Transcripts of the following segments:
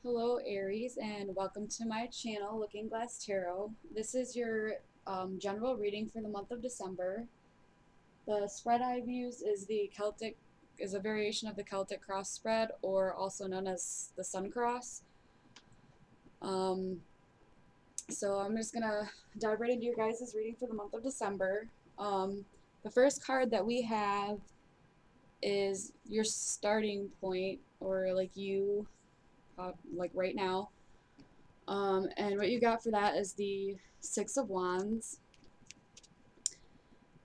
Hello Aries, and welcome to my channel Looking Glass Tarot. This is your general reading for the month of December. The spread I've used is a variation of the Celtic cross spread, or also known as the Sun Cross. Um, so I'm just gonna dive right into your guys' reading for the month of December. The first card that we have is your starting point, or like right now. And what you got for that is the Six of Wands.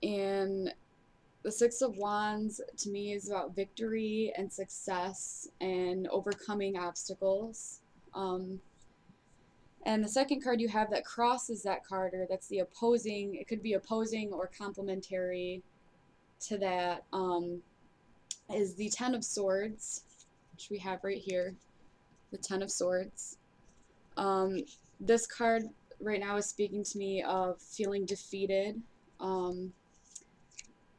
And the Six of Wands to me is about victory and success and overcoming obstacles. Um, and the second card you have that crosses that card, or that's the opposing, it could be opposing or complementary to that, is the Ten of Swords, which we have right here. The Ten of Swords. Um, this card right now is speaking to me of feeling defeated, um,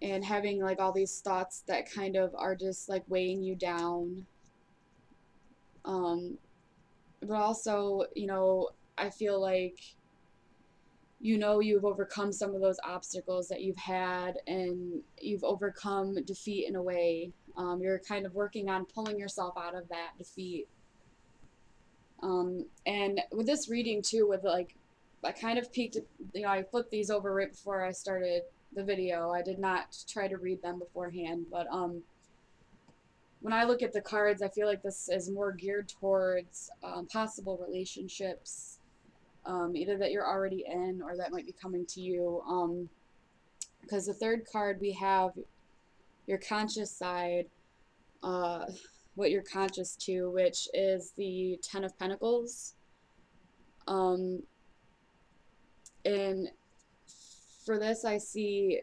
and having like all these thoughts that kind of are just like weighing you down. Um, but also, I feel like you've overcome some of those obstacles that you've had, and you've overcome defeat in a way. You're kind of working on pulling yourself out of that defeat. And with this reading too, with like, I kind of peeked, I flipped these over right before I started the video. I did not try to read them beforehand, but when I look at the cards, I feel like this is more geared towards possible relationships, either that you're already in or that might be coming to you. Because the third card we have your conscious side, uh, what you're conscious to, which is the Ten of Pentacles. Um, and for this, I see,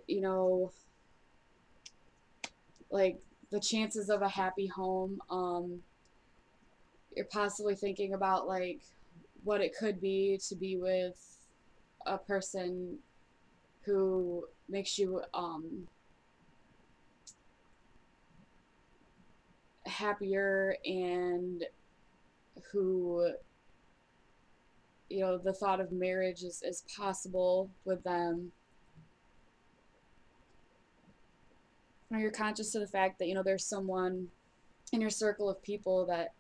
like the chances of a happy home. You're possibly thinking about like what it could be to be with a person who makes you happier, and who, the thought of marriage is possible with them. Or you're conscious of the fact that there's someone in your circle of people that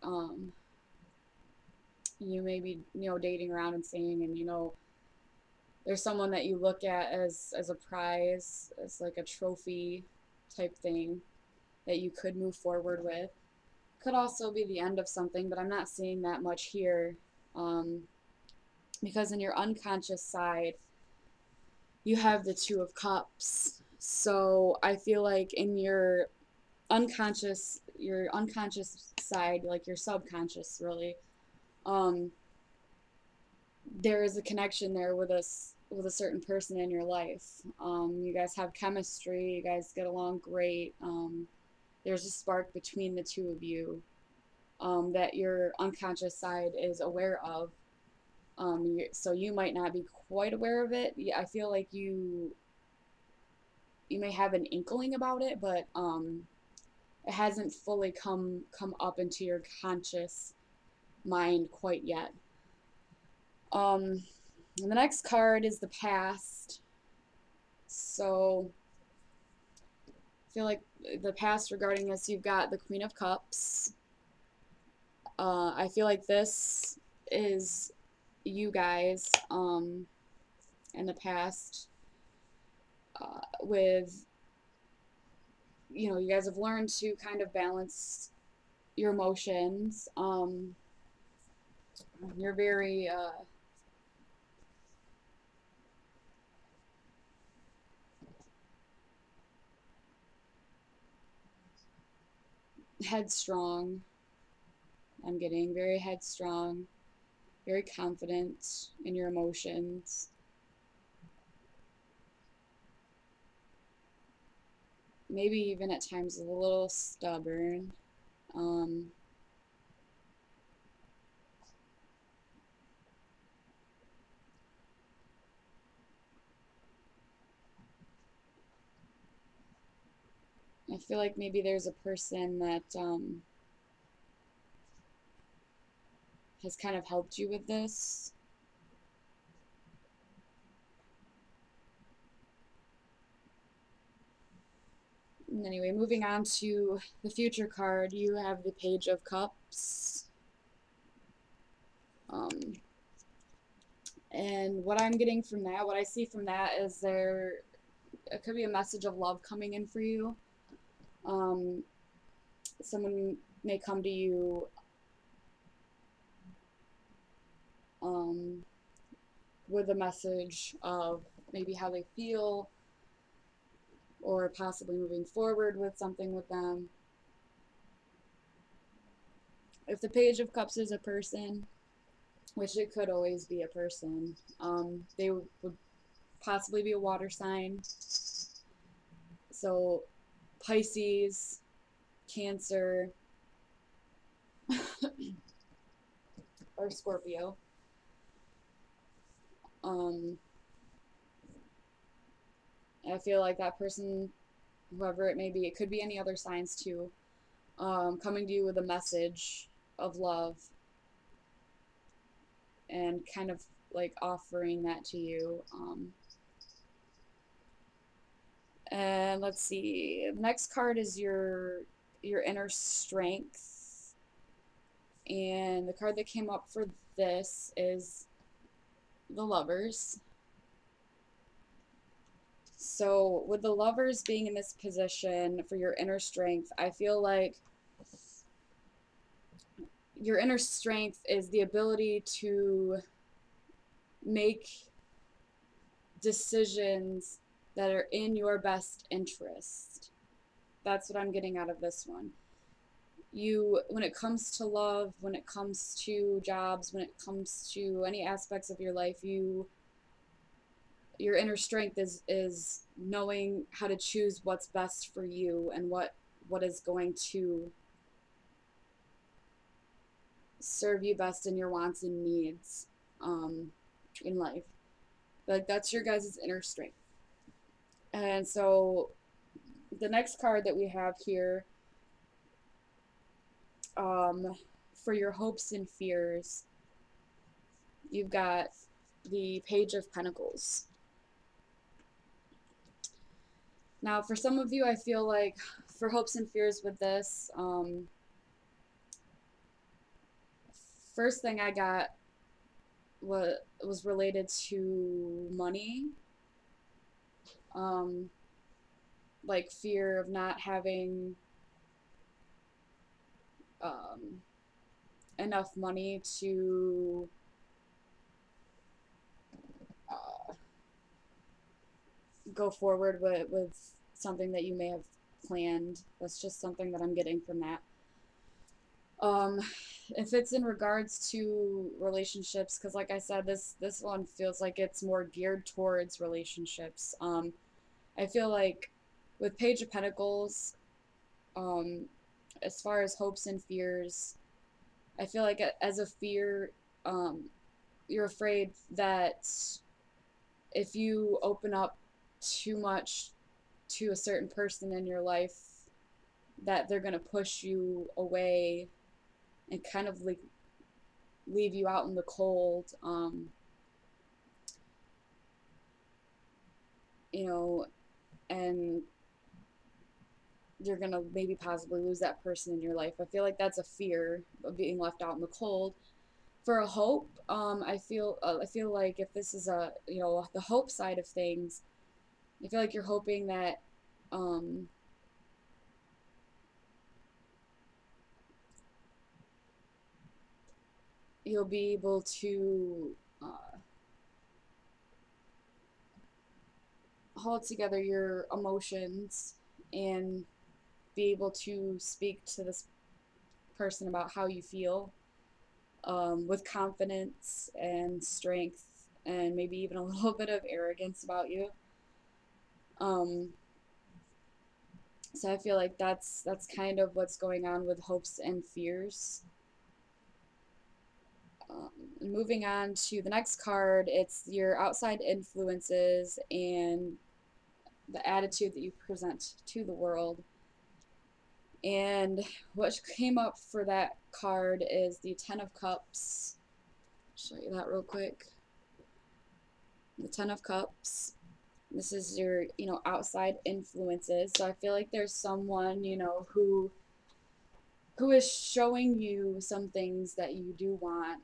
you may be dating around and seeing, and there's someone that you look at as a prize, as like a trophy type thing that you could move forward with. Could also be the end of something, but I'm not seeing that much here, um, because in your unconscious side you have the Two of Cups. So I feel like in your unconscious side, like your subconscious really, um, there is a connection there with a certain person in your life. You guys have chemistry. You guys get along great. There's a spark between the two of you, that your unconscious side is aware of. So you might not be quite aware of it. Yeah, I feel like you may have an inkling about it, but it hasn't fully come up into your conscious mind quite yet. Um, and the next card is the past. So I feel like the past regarding this, you've got the Queen of Cups. I feel like this is you guys, in the past, with, you guys have learned to kind of balance your emotions. You're very headstrong. I'm getting very headstrong, very confident in your emotions. Maybe even at times a little stubborn. Um, I feel like maybe there's a person that has kind of helped you with this. And anyway, moving on to the future card, you have the Page of Cups. Um, and what I'm getting from that, what I see from that is there it could be a message of love coming in for you. Um, Someone may come to you um, with a message of maybe how they feel or possibly moving forward with something with them. If the Page of Cups is a person, which it could always be a person, they would possibly be a water sign. So Pisces, Cancer, or Scorpio. Um, I feel like that person, whoever it may be, it could be any other signs too, coming to you with a message of love and kind of like offering that to you. And let's see, the next card is your inner strength, and the card that came up for this is the Lovers. So with the Lovers being in this position for your inner strength, I feel like your inner strength is the ability to make decisions that are in your best interest. That's what I'm getting out of this one. You, when it comes to love, when it comes to jobs, when it comes to any aspects of your life, your inner strength is knowing how to choose what's best for you and what is going to serve you best in your wants and needs in life. Like that's your guys' inner strength. And so the next card that we have here, um, for your hopes and fears, you've got the Page of Pentacles. Now, for some of you, I feel like for hopes and fears with this, first thing I got was related to money, um, like fear of not having um, enough money to uh, go forward with something that you may have planned. That's just something that I'm getting from that. Um, if it's in regards to relationships, because like I said, this one feels like it's more geared towards relationships. I feel like with Page of Pentacles, um, as far as hopes and fears, I feel like as a fear, you're afraid that if you open up too much to a certain person in your life, that they're gonna push you away and kind of like leave you out in the cold. You know, and you're gonna maybe possibly lose that person in your life. I feel like that's a fear of being left out in the cold. For a hope, I feel like if this is a the hope side of things, I feel like you're hoping that um, you'll be able to hold together your emotions and be able to speak to this person about how you feel with confidence and strength and maybe even a little bit of arrogance about you. Um, so I feel like that's kind of what's going on with hopes and fears. Um, Moving on to the next card, it's your outside influences and the attitude that you present to the world. And what came up for that card is the Ten of Cups. Show you that real quick. The Ten of Cups. This is your, outside influences. So I feel like there's someone, who is showing you some things that you do want,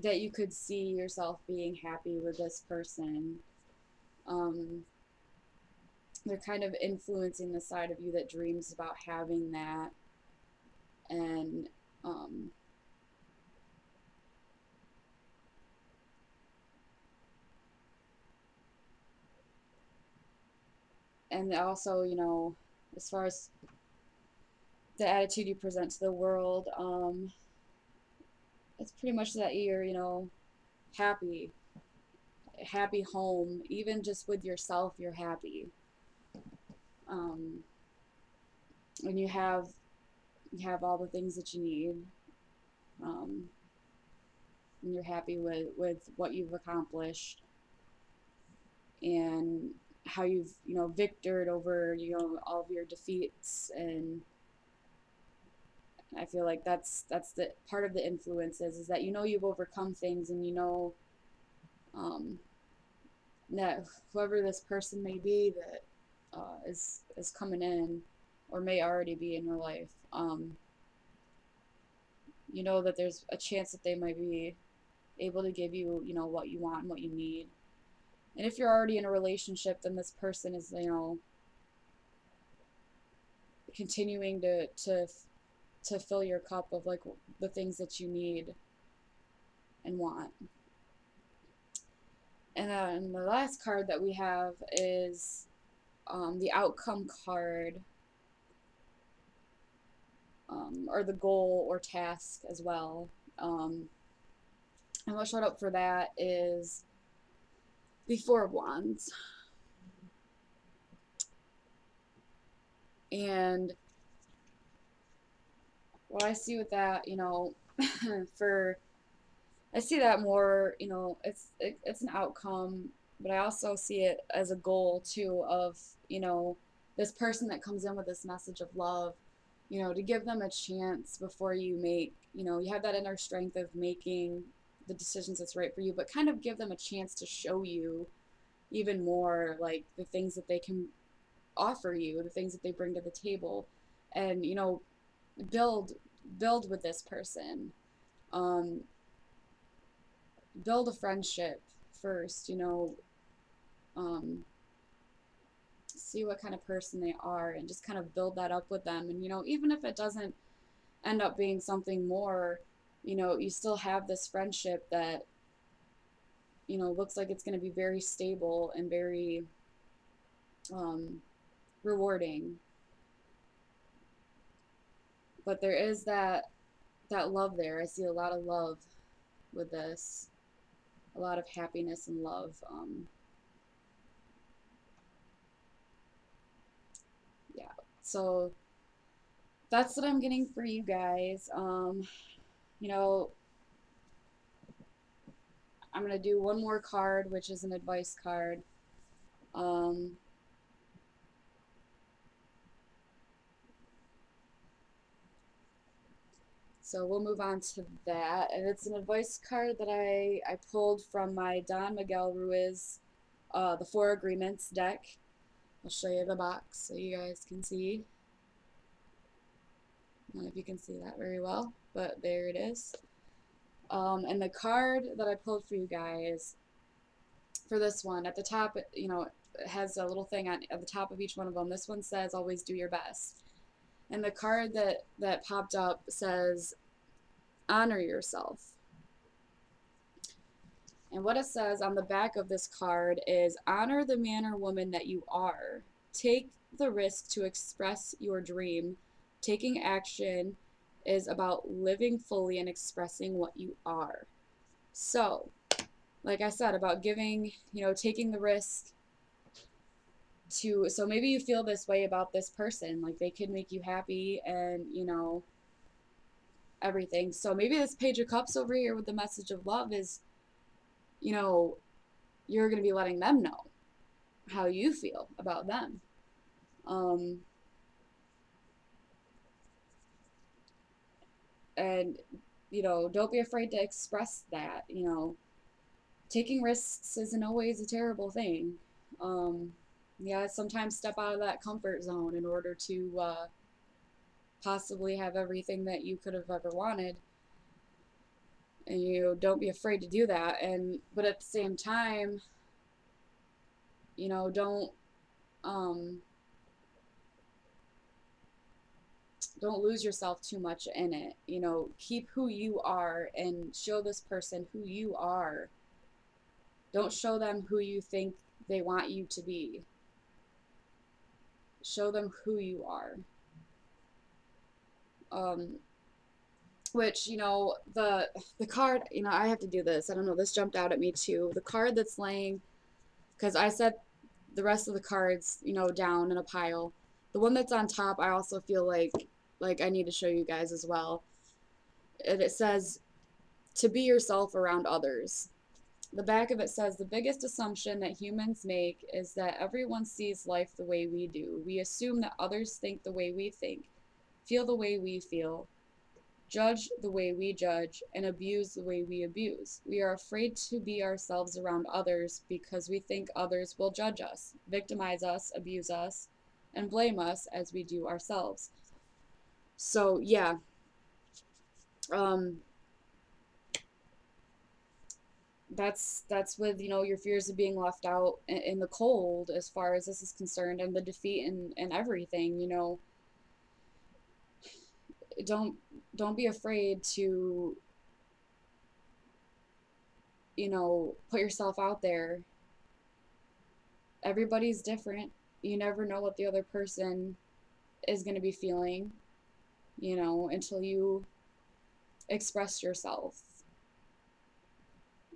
that you could see yourself being happy with this person. Um, they're kind of influencing the side of you that dreams about having that. And um, and also, as far as the attitude you present to the world, it's pretty much that you're, happy, happy home, even just with yourself, you're happy. Um, and you have all the things that you need, um, and you're happy with what you've accomplished and how you've victored over all of your defeats. And I feel like that's the part of the influences, is that you've overcome things, and um, that whoever this person may be that is coming in, or may already be in your life, you know that there's a chance that they might be able to give you, what you want and what you need. And if you're already in a relationship, then this person is, continuing to fill your cup of like the things that you need and want. And then the last card that we have is the outcome card, or the goal or task as well. And what showed up for that is the Four of Wands. And what I see with that, for I see that more, it's an outcome, but I also see it as a goal too of, this person that comes in with this message of love, to give them a chance before you make, you have that inner strength of making the decisions that's right for you, but kind of give them a chance to show you even more like the things that they can offer you, the things that they bring to the table, and, build build with this person. Um, Build a friendship first, um, see what kind of person they are, and just kind of build that up with them. And, even if it doesn't end up being something more, you still have this friendship that, looks like it's going to be very stable and very um, rewarding. But there is that love there. I see a lot of love with this, a lot of happiness and love. Yeah. So that's what I'm getting for you guys. You know, I'm gonna do one more card, which is an advice card. Um, so we'll move on to that, and it's an advice card that I pulled from my Don Miguel Ruiz, the Four Agreements deck. I'll show you the box so you guys can see. I don't know if you can see that very well, but there it is. And the card that I pulled for you guys for this one, at the top, it has a little thing at the top of each one of them. This one says, always do your best. And the card that popped up says, honor yourself. And what it says on the back of this card is, honor the man or woman that you are. Take the risk to express your dream. Taking action is about living fully and expressing what you are. So, like I said, about giving, taking the risk to, so maybe you feel this way about this person, like they could make you happy and, everything. So maybe this Page of Cups over here with the message of love is, you know, you're going to be letting them know how you feel about them. Um, And, don't be afraid to express that. Taking risks isn't always a terrible thing. Um, yeah, sometimes step out of that comfort zone in order to possibly have everything that you could have ever wanted. And don't be afraid to do that. And but at the same time, don't um, don't lose yourself too much in it. Keep who you are and show this person who you are. Don't show them who you think they want you to be. Show them who you are. Um, which the card, I have to do this. I don't know. This jumped out at me too. The card that's laying, because I set the rest of the cards, down in a pile. The one that's on top, I also feel like I need to show you guys as well. And it says to be yourself around others. The back of it says the biggest assumption that humans make is that everyone sees life the way we do. We assume that others think the way we think, feel the way we feel, judge the way we judge, and abuse the way we abuse. We are afraid to be ourselves around others because we think others will judge us, victimize us, abuse us, and blame us as we do ourselves. So, yeah, um, that's with your fears of being left out in the cold as far as this is concerned, and the defeat and everything. Don't don't be afraid to put yourself out there. Everybody's different. You never know what the other person is going to be feeling, until you express yourself.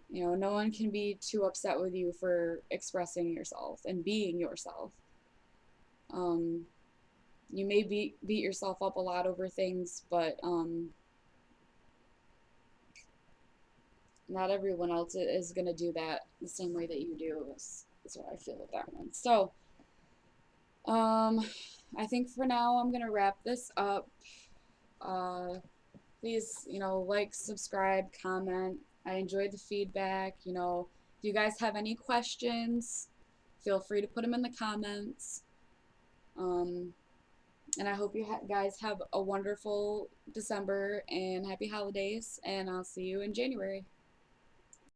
No one can be too upset with you for expressing yourself and being yourself. um you may beat yourself up a lot over things, but not everyone else is going to do that the same way that you do, is what I feel with that one. So um I think for now I'm going to wrap this up. Please, like, subscribe, comment. I enjoyed the feedback. If you guys have any questions, feel free to put them in the comments. um and I hope you guys have a wonderful December and happy holidays, and I'll see you in January.